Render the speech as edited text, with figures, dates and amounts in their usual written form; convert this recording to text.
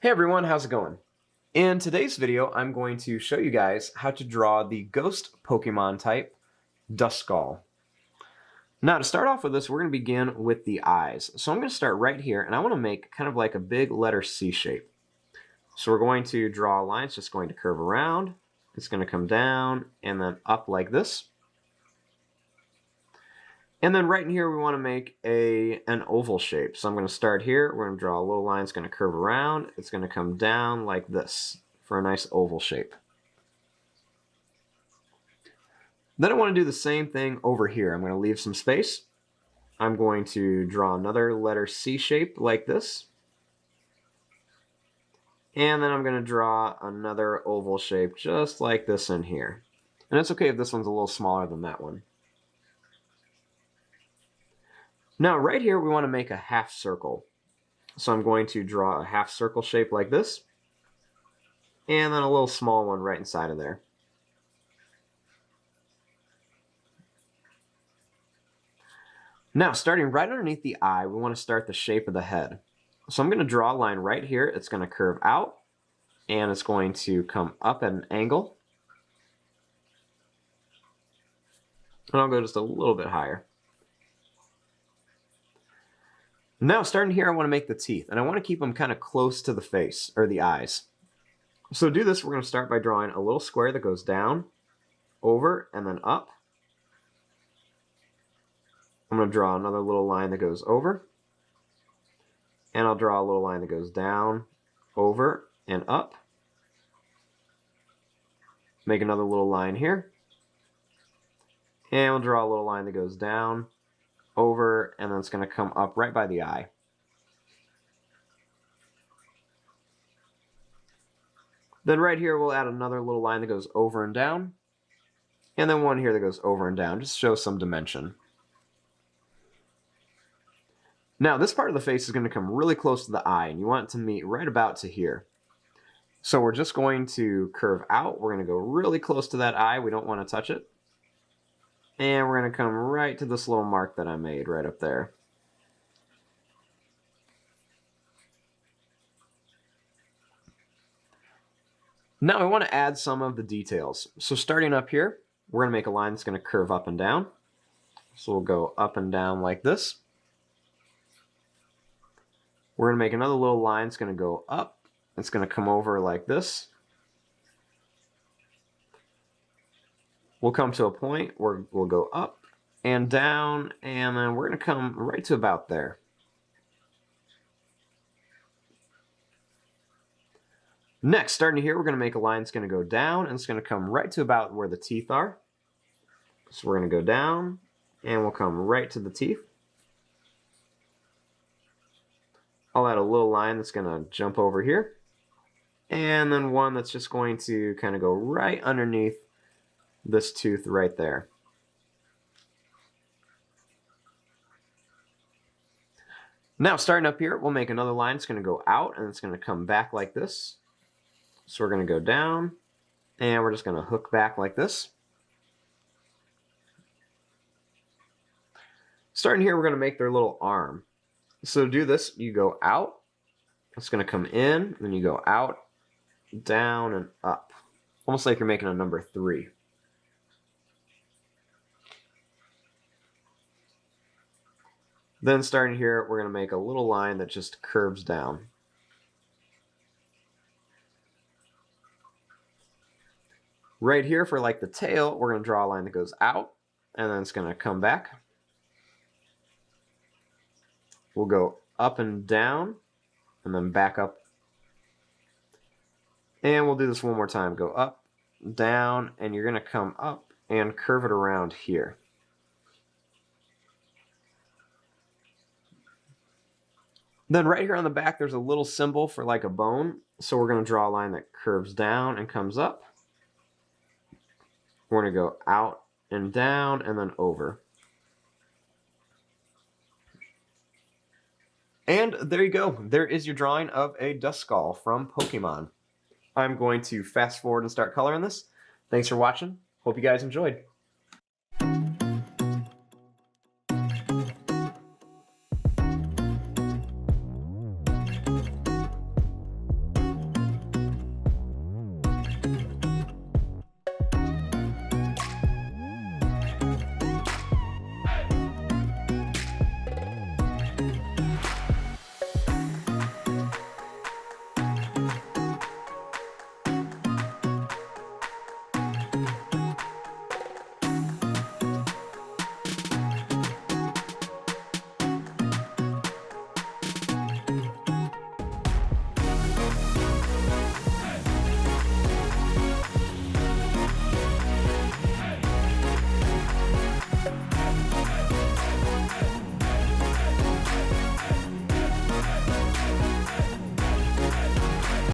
Hey everyone, how's it going? In today's video, I'm going to show you guys how to draw the ghost Pokemon type, Duskull. Now to start off with this, we're going to begin with the eyes. So I'm going to start right here, and I want to make kind of like a big letter C shape. So we're going to draw a line, it's just going to curve around, it's going to come down, and then up like this. And then right in here, we want to make an oval shape. So I'm going to start here. We're going to draw a little line. It's going to curve around. It's going to come down like this for a nice oval shape. Then I want to do the same thing over here. I'm going to leave some space. I'm going to draw another letter C shape like this. And then I'm going to draw another oval shape just like this in here. And it's okay if this one's a little smaller than that one. Now right here we want to make a half circle. So I'm going to draw a half circle shape like this, and then a little small one right inside of there. Now starting right underneath the eye, we want to start the shape of the head. So I'm going to draw a line right here. It's going to curve out, and it's going to come up at an angle. And I'll go just a little bit higher. Now, starting here, I want to make the teeth, and I want to keep them kind of close to the face, or the eyes. So to do this, we're going to start by drawing a little square that goes down, over, and then up. I'm going to draw another little line that goes over, and I'll draw a little line that goes down, over, and up. Make another little line here, and we'll draw a little line that goes down, over, and then it's going to come up right by the eye. Then right here we'll add another little line that goes over and down, and then one here that goes over and down, just to show some dimension. Now this part of the face is going to come really close to the eye, and you want it to meet right about to here. So we're just going to curve out. We're going to go really close to that eye. We don't want to touch it. And we're going to come right to this little mark that I made right up there. Now I want to add some of the details. So starting up here, we're going to make a line that's going to curve up and down. So we'll go up and down like this. We're going to make another little line that's going to go up. It's going to come over like this. We'll come to a point where we'll go up and down, and then we're going to come right to about there. Next, starting here, we're going to make a line that's going to go down, and it's going to come right to about where the teeth are. So we're going to go down, and we'll come right to the teeth. I'll add a little line that's going to jump over here, and then one that's just going to kind of go right underneath this tooth right there. Now starting up here, we'll make another line. It's going to go out and it's going to come back like this. So we're going to go down and we're just going to hook back like this. Starting here, we're going to make their little arm. So to do this, you go out, it's going to come in, then you go out, down, and up. Almost like you're making a number 3. Then starting here, we're going to make a little line that just curves down. Right here for like the tail, we're going to draw a line that goes out, and then it's going to come back. We'll go up and down, and then back up. And we'll do this one more time. Go up, down, and you're going to come up and curve it around here. Then right here on the back, there's a little symbol for like a bone. So we're going to draw a line that curves down and comes up. We're going to go out and down and then over. And there you go. There is your drawing of a Duskull from Pokemon. I'm going to fast forward and start coloring this. Thanks for watching. Hope you guys enjoyed.